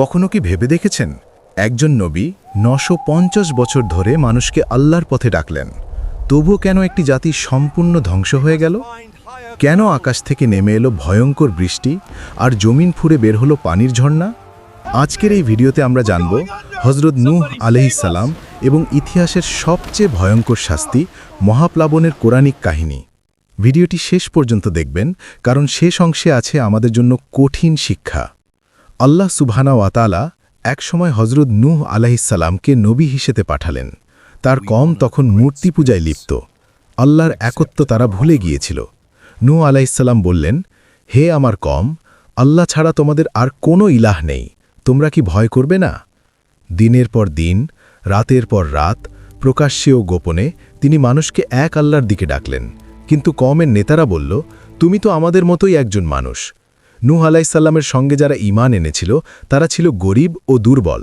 কখনো কি ভেবে দেখেছেন একজন নবী ৯৫০ বছর ধরে মানুষকে আল্লাহর পথে ডাকলেন, তবুও কেন একটি জাতি সম্পূর্ণ ধ্বংস হয়ে গেল? কেন আকাশ থেকে নেমে এলো ভয়ঙ্কর বৃষ্টি আর জমিন ফুঁড়ে বের হলো পানির ঝর্ণা? আজকের এই ভিডিওতে আমরা জানব হযরত নূহ আলাইহিস সালাম এবং ইতিহাসের সবচেয়ে ভয়ঙ্কর শাস্তি মহাপ্লাবনের কোরআনিক কাহিনী। ভিডিওটি শেষ পর্যন্ত দেখবেন, কারণ শেষ অংশে আছে আমাদের জন্য কঠিন শিক্ষা। আল্লাহ সুবহানাহু ওয়া তাআলা একসময় হযরত নূহ আলাইহিস সালামকে নবী হিসেবে পাঠালেন। তার কওম তখন মূর্তি পূজায় লিপ্ত। আল্লাহর একত্ব তারা ভুলে গিয়েছিল। নূহ আলাইহিস সালাম বললেন, হে আমার কওম, আল্লাহ ছাড়া তোমাদের আর কোনো ইলাহ নেই, তোমরা কি ভয় করবে না? দিনের পর দিন, রাতের পর রাত, প্রকাশ্যে ও গোপনে তিনি মানুষকে এক আল্লাহর দিকে ডাকলেন। কিন্তু কওমের নেতারা বলল, তুমি তো আমাদের মতোই একজন মানুষ। নূহ আলাইহিস সালামের সঙ্গে যারা ঈমান এনেছিল তারা ছিল গরিব ও দুর্বল।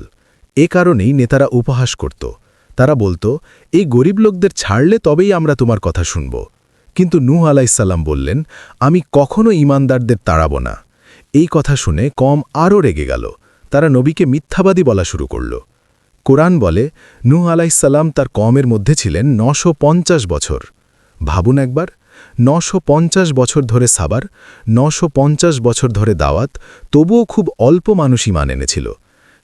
এ কারণেই নেতারা উপহাস করত। তারা বলতো, এই গরিব লোকদের ছাড়লে তবেই আমরা তোমার কথা শুনব। কিন্তু নূহ আলাইহিস সালাম বললেন, আমি কখনো ঈমানদারদের তাড়াব না। এই কথা শুনে কওম আরও রেগে গেল। তারা নবীকে মিথ্যাবাদী বলা শুরু করল। কোরআন বলে, নূহ আলাইহিস সালাম তার কওমের মধ্যে ছিলেন ৯৫০ বছর। ভাবুন একবার, ৯৫০ বছর ধরে সাবার, ৯৫০ বছর ধরে দাওয়াত, তবুও খুব অল্প মানুষ ঈমান এনেছিল।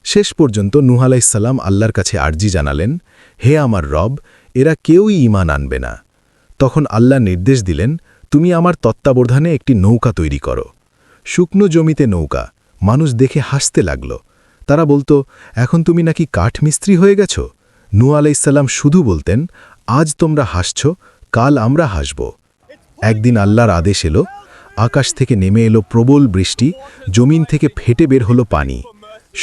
শেষ পর্যন্ত নূহ আলাইহিস সালাম আল্লাহর কাছে আরজি জানালেন, হে আমার রব, এরা কেউই ঈমান আনবে না। তখন আল্লাহ নির্দেশ দিলেন, তুমি আমার তত্ত্বাবধানে একটি নৌকা তৈরি করো। শুকনো জমিতে নৌকা, মানুষ দেখে হাসতে লাগল। তারা বলতো, এখন তুমি নাকি কাঠমিস্ত্রি হয়ে গেছ? নূহ আলাইহিস সালাম শুধু বলতেন, আজ তোমরা হাসছ, কাল আমরা হাসব। একদিন আল্লাহর আদেশ এলো, আকাশ থেকে নেমে এলো প্রবল বৃষ্টি, জমিন থেকে ফেটে বের হলো পানি।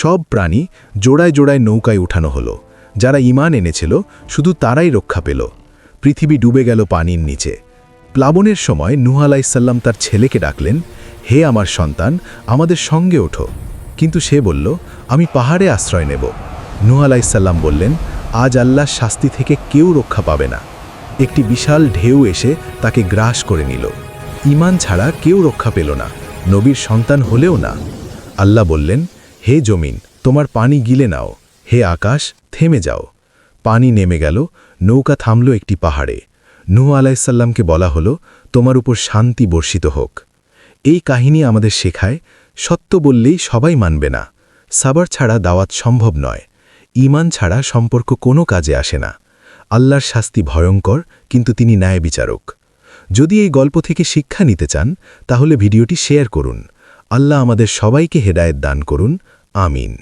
সব প্রাণী জোড়ায় জোড়ায় নৌকায় উঠানো হলো। যারা ঈমান এনেছিল শুধু তারাই রক্ষা পেল। পৃথিবী ডুবে গেল পানির নিচে। প্লাবনের সময় নূহ আলাইহিস সালাম তার ছেলেকে ডাকলেন, হে আমার সন্তান, আমাদের সঙ্গে ওঠো। কিন্তু সে বলল, আমি পাহাড়ে আশ্রয় নেব। নূহ আলাইহিস সালাম বললেন, আজ আল্লাহর শাস্তি থেকে কেউ রক্ষা পাবে না। একটি বিশাল ঢেউ এসে তাকে গ্রাস করে নিল। ঈমান ছাড়া কেউ রক্ষা পেল না, নবীর সন্তান হলেও না। আল্লাহ বললেন, হে জমিন, তোমার পানি গিলে নাও। হে আকাশ, থেমে যাও। পানি নেমে গেল, নৌকা থামল একটি পাহাড়ে। নূহ আলাইহিস সালামকে বলা হলো, তোমার উপর শান্তি বর্ষিত হোক। এই কাহিনী আমাদের শেখায়, সত্য বললেই সবাই মানবে না। সাবর ছাড়া দাওয়াত সম্ভব নয়। ঈমান ছাড়া সম্পর্ক কোনো কাজে আসে না। আল্লাহর শাস্তি ভয়ঙ্কর, কিন্তু তিনি ন্যায় বিচারক। যদি এই গল্প থেকে শিক্ষা নিতে চান, তাহলে ভিডিওটি শেয়ার করুন। আল্লাহ আমাদের সবাইকে হেদায়েত দান করুন। আমিন।